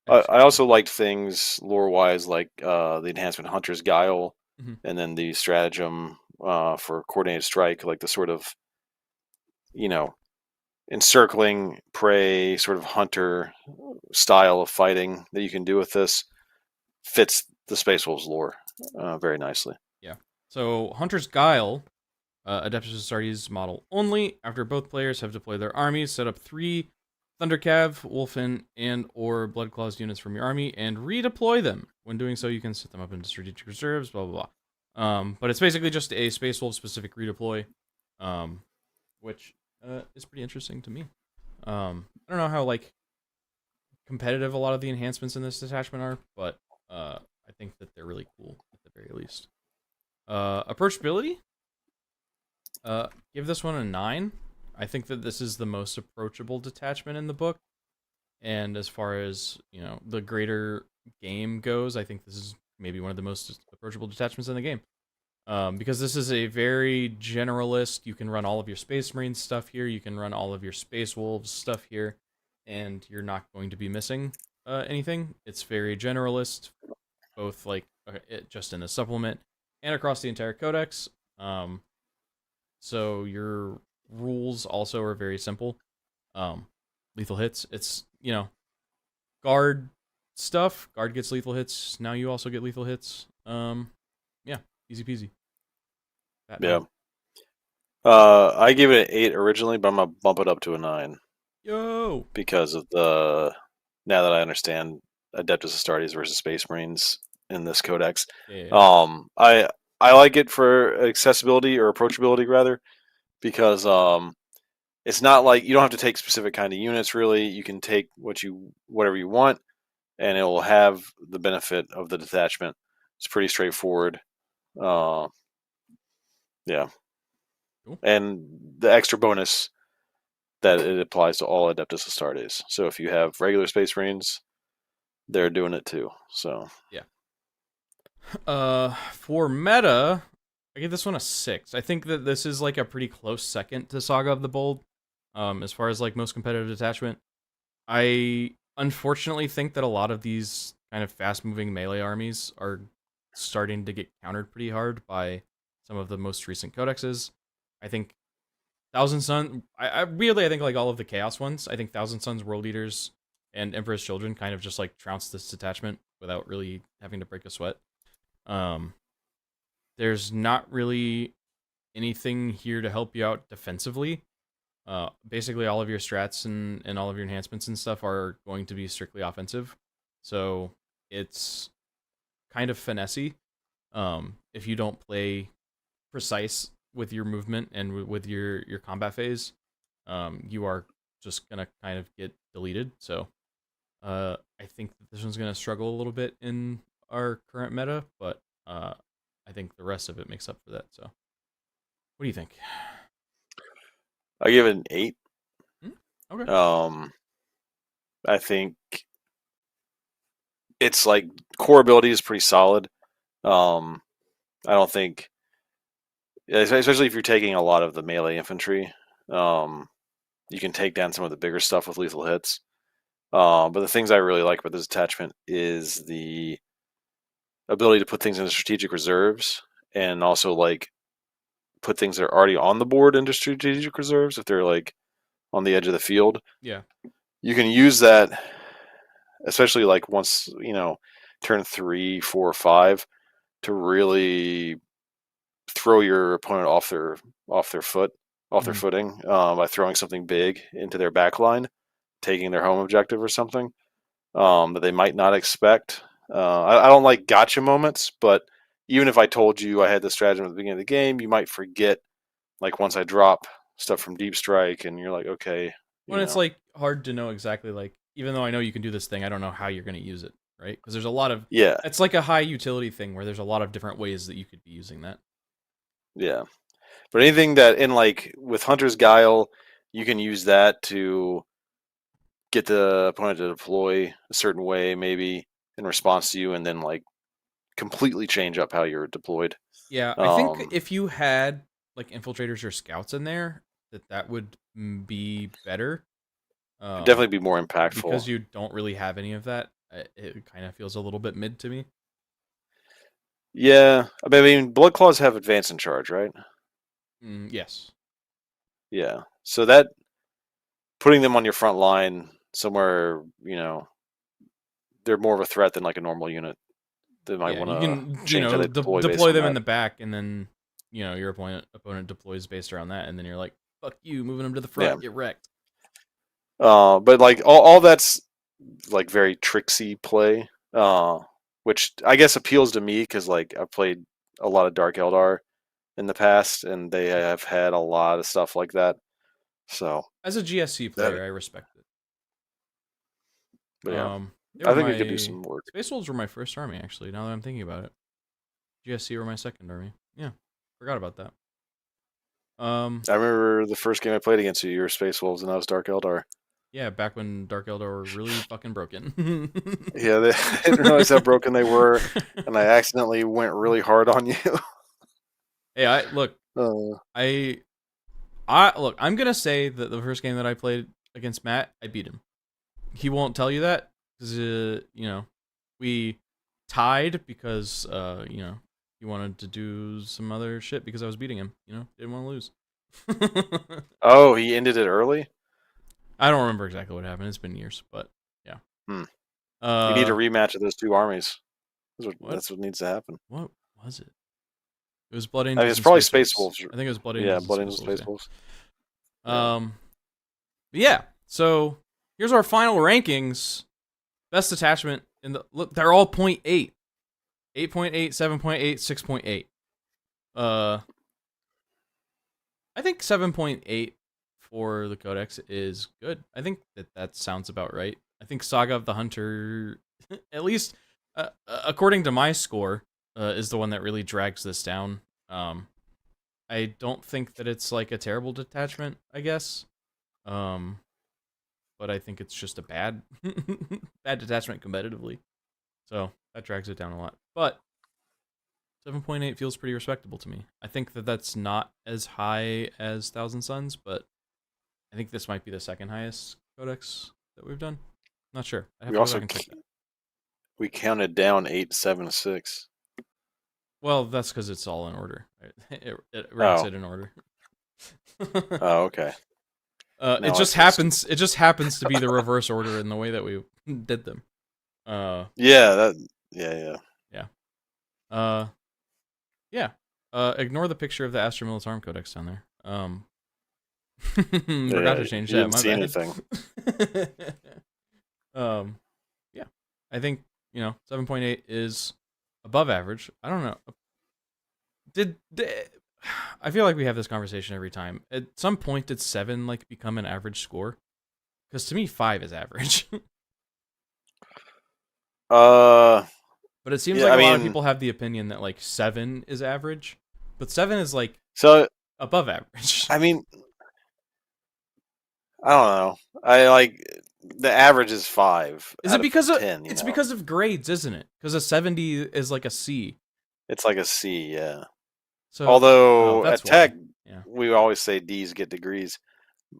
I also liked things lore wise like the enhancement Hunter's Guile, and then the stratagem for coordinated strike, like the sort of encircling prey sort of hunter style of fighting that you can do with this fits the Space Wolves lore very nicely. Yeah. So Hunter's Guile, Adeptus Astartes model only. After both players have deployed their armies, set up 3 Thundercav, Wolfen, and or Bloodclaws units from your army and redeploy them. When doing so, you can set them up into strategic reserves, blah, blah, blah. But it's basically just a Space Wolf specific redeploy, which is pretty interesting to me. I don't know how like competitive a lot of the enhancements in this detachment are, but I think that they're really cool at the very least. Approachability, give this one a 9. I think that this is the most approachable detachment in the book, and as far as the greater game goes, I think this is maybe one of the most approachable detachments in the game. Because this is a very generalist. You can run all of your Space Marine stuff here. You can run all of your Space Wolves stuff here, and you're not going to be missing anything. It's very generalist, both like just in the supplement and across the entire codex. So your rules also are very simple. Lethal hits. It's guard stuff. Guard gets lethal hits. Now you also get lethal hits. Yeah, easy peasy. Yeah. I gave it an 8 originally, but I'm gonna bump it up to a 9. Yo. Because of now that I understand Adeptus Astartes versus Space Marines in this codex. Yeah. I like it for accessibility or approachability rather, because it's not like you don't have to take specific kind of units really. You can take whatever you want, and it will have the benefit of the detachment. It's pretty straightforward. Yeah. Cool. And the extra bonus that it applies to all Adeptus Astartes. So if you have regular Space Marines, they're doing it too. So yeah. For meta, I give this one a 6. I think that this is like a pretty close second to Saga of the Bold, as far as like most competitive detachment. I unfortunately think that a lot of these kind of fast-moving melee armies are starting to get countered pretty hard by some of the most recent codexes. I think Thousand Sun. I weirdly I think like all of the Chaos ones. I think Thousand Suns, World Eaters, and Emperor's Children kind of just like trounce this detachment without really having to break a sweat. There's not really anything here to help you out defensively. Basically, all of your strats and all of your enhancements and stuff are going to be strictly offensive. So it's kind of finessey. If you don't play precise with your movement and with your combat phase, you are just gonna kind of get deleted. So I think that this one's gonna struggle a little bit in our current meta, but I think the rest of it makes up for that. So what do you think? I give it an 8. Okay. I think it's like core ability is pretty solid. I don't think, especially if you're taking a lot of the melee infantry, you can take down some of the bigger stuff with lethal hits. But the things I really like about this attachment is the ability to put things into strategic reserves, and also like put things that are already on the board into strategic reserves if they're like on the edge of the field. Yeah. You can use that, especially like once turn 3, 4, 5, to really throw your opponent off their footing by throwing something big into their back line, taking their home objective or something that they might not expect. I don't like gotcha moments, but even if I told you I had the stratagem at the beginning of the game, you might forget. Like once I drop stuff from Deep Strike, and you're like, okay. When it's like hard to know exactly, like, even though I know you can do this thing, I don't know how you're going to use it, right? Because there's a lot of it's like a high utility thing where there's a lot of different ways that you could be using that. Yeah, but anything that in like with Hunter's Guile, you can use that to get the opponent to deploy a certain way, maybe in response to you, and then like completely change up how you're deployed. Yeah, I think if you had like infiltrators or scouts in there, that would be better. Definitely be more impactful. Because you don't really have any of that, it kind of feels a little bit mid to me. Yeah, I mean, Blood Claws have advance in charge, right? Yes. Yeah, so that putting them on your front line somewhere, they're more of a threat than like a normal unit. They might want to change how they deploy them in the back, and then your opponent deploys based around that, and then you're like, fuck you, moving them to the front, get wrecked. But like all that's like very tricksy play, which I guess appeals to me because like I've played a lot of Dark Eldar in the past, and they have had a lot of stuff like that. So as a GSC player, I respect it. But yeah, I think we could do some work. Space Wolves were my first army, actually. Now that I'm thinking about it, GSC were my second army. Yeah, forgot about that. I remember the first game I played against you. You were Space Wolves, and I was Dark Eldar. Yeah, back when Dark Eldar were really fucking broken. Yeah, I didn't realize how broken they were, and I accidentally went really hard on you. Hey, I'm gonna say that the first game that I played against Matt, I beat him. He won't tell you that because we tied because he wanted to do some other shit because I was beating him. Didn't want to lose. Oh, he ended it early? I don't remember exactly what happened. It's been years, but yeah. You need a rematch of those two armies. That's what needs to happen. What was it? It was Blood Angels. It's probably Space Wolves. I think it was Blood Angels. Yeah, Blood Angels, Space Wolves. Yeah. So here's our final rankings. Best detachment they're all 0.8. 8.8, 7.8, 6.8. I think 7.8 for the codex is good. I think that sounds about right. I think Saga of the Hunter, at least according to my score, is the one that really drags this down. I don't think that it's like a terrible detachment, I guess. But I think it's just a bad detachment competitively. So that drags it down a lot. But 7.8 feels pretty respectable to me. I think that that's not as high as Thousand Suns, but I think this might be the second highest codex that we've done. Not sure. We counted down 8, 7, 6. Well, that's because it's all in order. It ranks it in order. Oh, okay. It just happens to be the reverse order in the way that we did them. Yeah. Ignore the picture of the Astra Militarum Codex down there. Forgot to change that. Didn't see anything. Yeah. I think 7.8 is above average. I don't know. I feel like we have this conversation every time. At some point, did 7 become an average score? Because to me, 5 is average. Uh, But it seems yeah, like I a lot of mean, people have the opinion that like 7 is average. But 7 is like so above average. I mean, I don't know. I like the average is 5 Is out it of because of 10. it's because of grades, isn't it? Because a 70 is like a C. It's like a C, yeah. So Although that's at Tech, why. Yeah. we always say D's get degrees,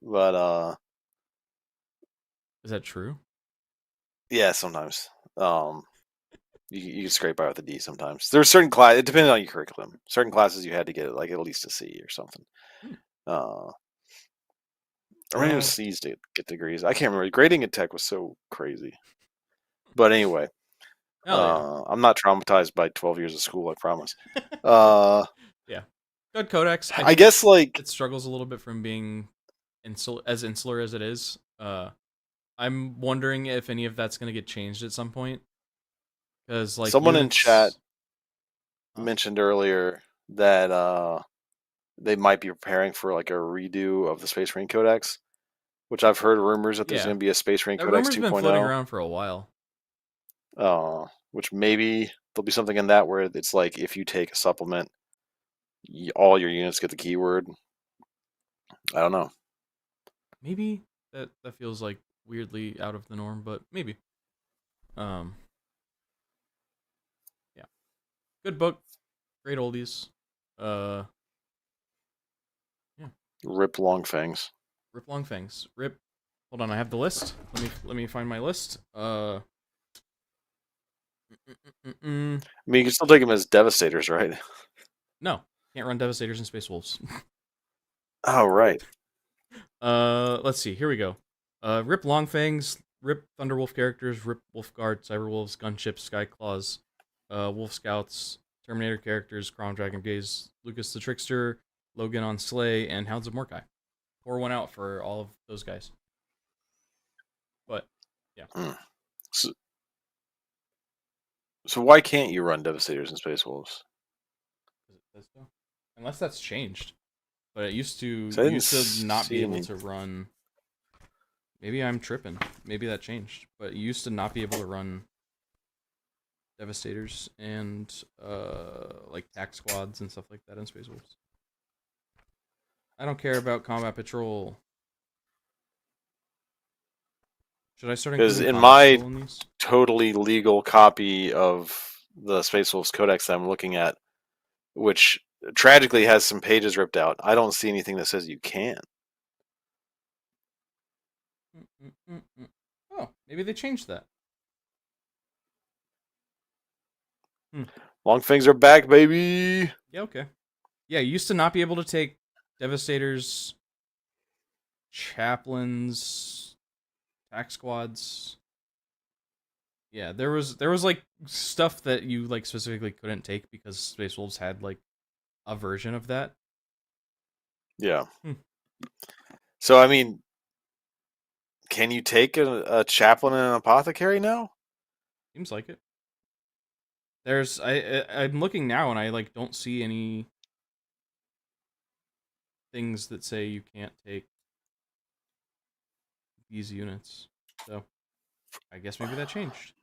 but Is that true? yeah, sometimes you can scrape by with a D sometimes. There's certain class. It depends on your curriculum. Certain classes you had to get like at least a C or something. Hmm. Or maybe it was Well, C's to get degrees. I can't remember. Grading at Tech was so crazy. But anyway, hell yeah. I'm not traumatized by 12 years of school. I promise. Uh, Yeah. Good codex. I I think guess like it struggles a little bit from being as insular as it is. I'm wondering if any of that's going to get changed at some point. Because like someone in chat units. mentioned earlier that they might be preparing for like a redo of the Space Marine Codex, which I've heard rumors that there's Yeah. going to be a Space Marine That Codex rumor's been floating 2.0. around for a while. Which maybe there'll be something in that where it's like if you take a supplement, all your units get the keyword. I don't know. Maybe that feels like weirdly out of the norm, but maybe. Um, yeah, good book, great oldies. Uh, yeah, Rip long fangs. Rip Long Fangs. Rip. Hold on, I have the list. Let me find my list. I mean, you can still take them as devastators, right? No, can't run Devastators and Space Wolves. Oh, right. Let's see. Here we go. Rip Longfangs, Rip Thunderwolf characters, Rip Wolfguard, Cyberwolves, Gunships, Skyclaws, Wolf Scouts, Terminator characters, Crom Dragon Gaze, Lucas the Trickster, Logan on Slay, and Hounds of Mordkai. Pour one out for all of those guys. But yeah, So why can't you run devastators and space wolves? unless that's changed. But it used to So I you didn't used to not be see able any. to run. Maybe I'm tripping. Maybe that changed. But you used to not be able to run Devastators and like tac squads and stuff like that in Space Wolves. I don't care about combat patrol. Should I start Because including in combat my patrol in these? totally legal copy of the Space Wolves Codex that I'm looking at, which tragically has some pages ripped out, I don't see anything that says you can. Oh, maybe they changed that. Long fangs are back, baby. Yeah, okay. Yeah, you used to not be able to take Devastators, Chaplains, tac squads. Yeah, there was like stuff that you like specifically couldn't take because Space Wolves had like a version of that. Yeah. So I mean, can you take a chaplain and an apothecary now? Seems like it. There's I'm looking now and I like don't see any things that say you can't take these units. So I guess maybe that changed.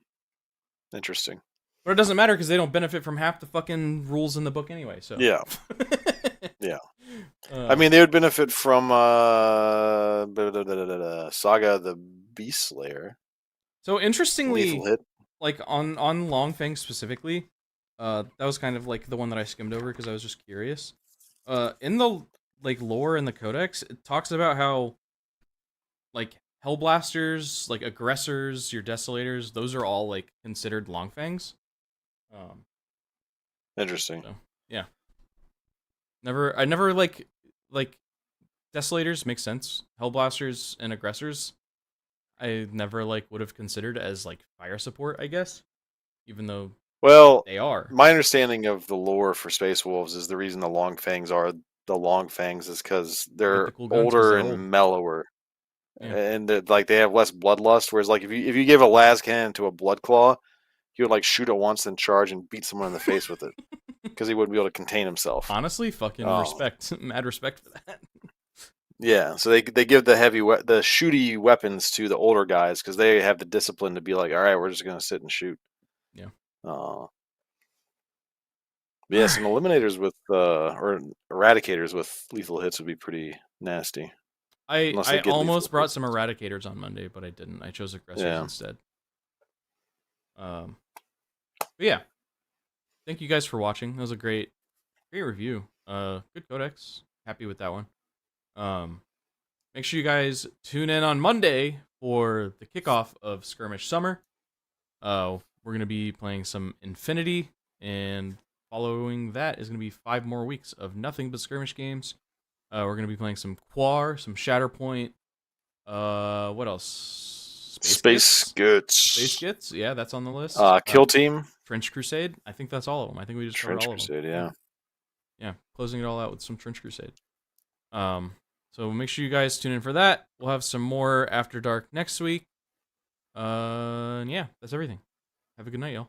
Interesting. But it doesn't matter because they don't benefit from half the fucking rules in the book anyway. So Yeah. Yeah. I mean, they would benefit from Saga the Beast Slayer. So interestingly, Lethal hit. like on Longfang specifically, that was kind of like the one that I skimmed over because I was just curious. In the like lore in the codex, it talks about how like Hellblasters, like aggressors, your desolators, those are all like considered Longfangs. Interesting. So, yeah. I never like desolators make sense. Hellblasters and aggressors, I never like would have considered as like fire support, I guess. Even though they are. My understanding of the lore for Space Wolves is the reason the Long Fangs are the Long Fangs is because they're the cool guns 'cause older they're and old. mellower, Yeah. and like they have less bloodlust. Whereas like if you give a las cannon to a blood claw, he would like shoot it once and charge and beat someone in the face with it because he wouldn't be able to contain himself. Honestly, fucking respect. Mad respect for that. Yeah, so they give the the shooty weapons to the older guys because they have the discipline to be like, all right, we're just gonna sit and shoot. Yeah. Yeah, some eliminators with or eradicators with lethal hits would be pretty nasty. Unless I they get lethal almost brought hits. some eradicators on Monday, but I didn't. I chose aggressors Yeah. instead. But yeah, thank you guys for watching. That was a great review. Good codex. Happy with that one. Make sure you guys tune in on Monday for the kickoff of Skirmish Summer. We're gonna be playing some Infinity, and following that is gonna be 5 more weeks of nothing but skirmish games. We're gonna be playing some Quar, some Shatterpoint. What else? Space Gits. Space Gits. Yeah, that's on the list. Kill Team. Trench Crusade. I think that's all of them. I think we just covered all of them. Trench Crusade, yeah. Closing it all out with some Trench Crusade. So make sure you guys tune in for that. We'll have some more After Dark next week. And yeah, that's everything. Have a good night, y'all.